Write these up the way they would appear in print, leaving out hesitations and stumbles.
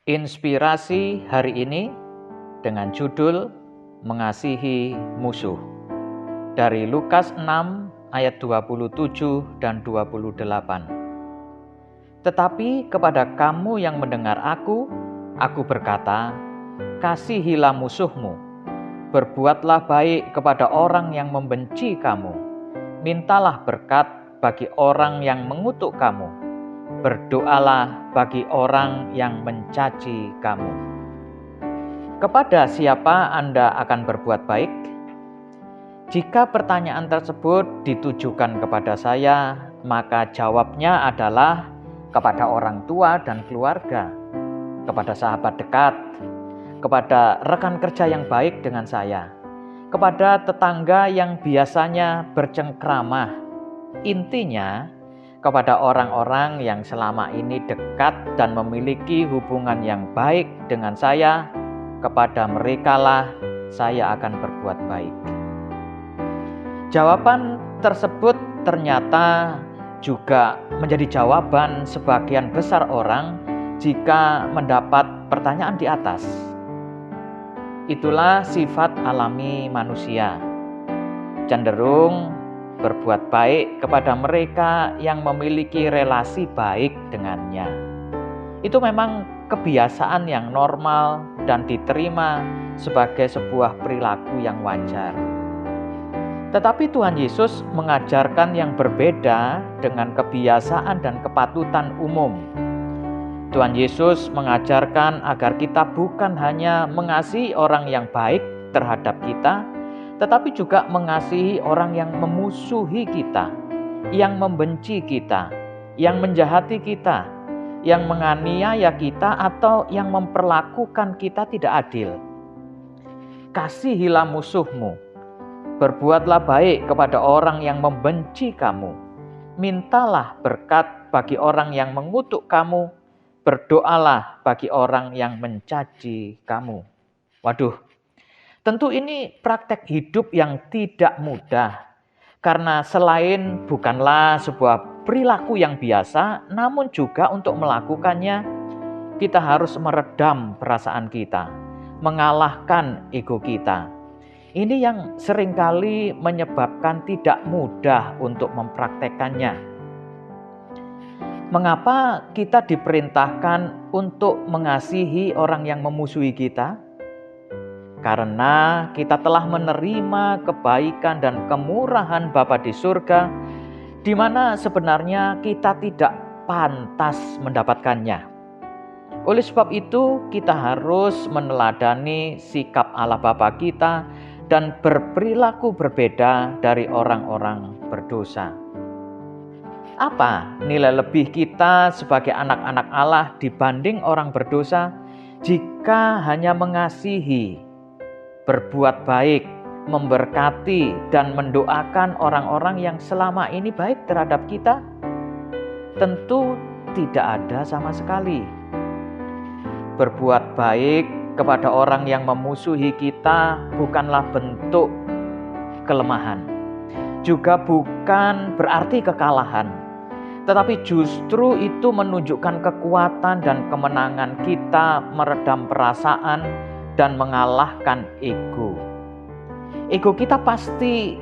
Inspirasi hari ini dengan judul Mengasihi Musuh dari Lukas 6 ayat 27 dan 28. Tetapi kepada kamu yang mendengar aku berkata, kasihilah musuhmu, berbuatlah baik kepada orang yang membenci kamu, mintalah berkat bagi orang yang mengutuk kamu, berdoalah bagi orang yang mencaci kamu. Kepada siapa Anda akan berbuat baik? Jika pertanyaan tersebut ditujukan kepada saya, maka jawabnya adalah kepada orang tua dan keluarga, kepada sahabat dekat, kepada rekan kerja yang baik dengan saya, kepada tetangga yang biasanya bercengkrama. Intinya, kepada orang-orang yang selama ini dekat dan memiliki hubungan yang baik dengan saya, kepada merekalah saya akan berbuat baik. Jawaban tersebut ternyata juga menjadi jawaban sebagian besar orang jika mendapat pertanyaan di atas. Itulah sifat alami manusia, cenderung berbuat baik kepada mereka yang memiliki relasi baik dengannya. Itu memang kebiasaan yang normal dan diterima sebagai sebuah perilaku yang wajar. Tetapi Tuhan Yesus mengajarkan yang berbeda dengan kebiasaan dan kepatutan umum. Tuhan Yesus mengajarkan agar kita bukan hanya mengasihi orang yang baik terhadap kita, tetapi juga mengasihi orang yang memusuhi kita, yang membenci kita, yang menjahati kita, yang menganiaya kita, atau yang memperlakukan kita tidak adil. Kasihilah musuhmu, berbuatlah baik kepada orang yang membenci kamu, mintalah berkat bagi orang yang mengutuk kamu, berdoalah bagi orang yang mencaci kamu. Waduh, tentu ini praktek hidup yang tidak mudah, karena selain bukanlah sebuah perilaku yang biasa, namun juga untuk melakukannya, kita harus meredam perasaan kita, mengalahkan ego kita. Ini yang seringkali menyebabkan tidak mudah untuk mempraktekkannya. Mengapa kita diperintahkan untuk mengasihi orang yang memusuhi kita? Karena kita telah menerima kebaikan dan kemurahan Bapa di surga, di mana sebenarnya kita tidak pantas mendapatkannya. Oleh sebab itu, kita harus meneladani sikap Allah Bapa kita dan berperilaku berbeda dari orang-orang berdosa. Apa nilai lebih kita sebagai anak-anak Allah dibanding orang berdosa jika hanya mengasihi, berbuat baik, memberkati, dan mendoakan orang-orang yang selama ini baik terhadap kita? Tentu tidak ada sama sekali. Berbuat baik kepada orang yang memusuhi kita bukanlah bentuk kelemahan, juga bukan berarti kekalahan, tetapi justru itu menunjukkan kekuatan dan kemenangan kita meredam perasaan dan mengalahkan ego. Ego kita pasti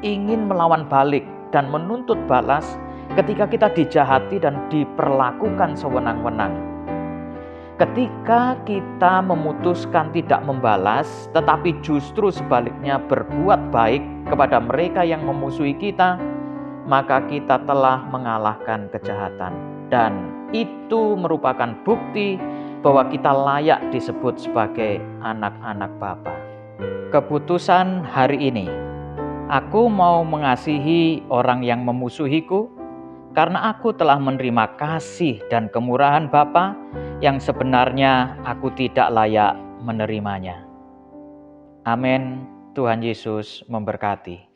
ingin melawan balik dan menuntut balas ketika kita dijahati dan diperlakukan sewenang-wenang. Ketika kita memutuskan tidak membalas, tetapi justru sebaliknya berbuat baik kepada mereka yang memusuhi kita, maka kita telah mengalahkan kejahatan. Dan itu merupakan bukti bahwa kita layak disebut sebagai anak-anak Bapa. Keputusan hari ini, aku mau mengasihi orang yang memusuhiku, karena aku telah menerima kasih dan kemurahan Bapa yang sebenarnya aku tidak layak menerimanya. Amin. Tuhan Yesus memberkati.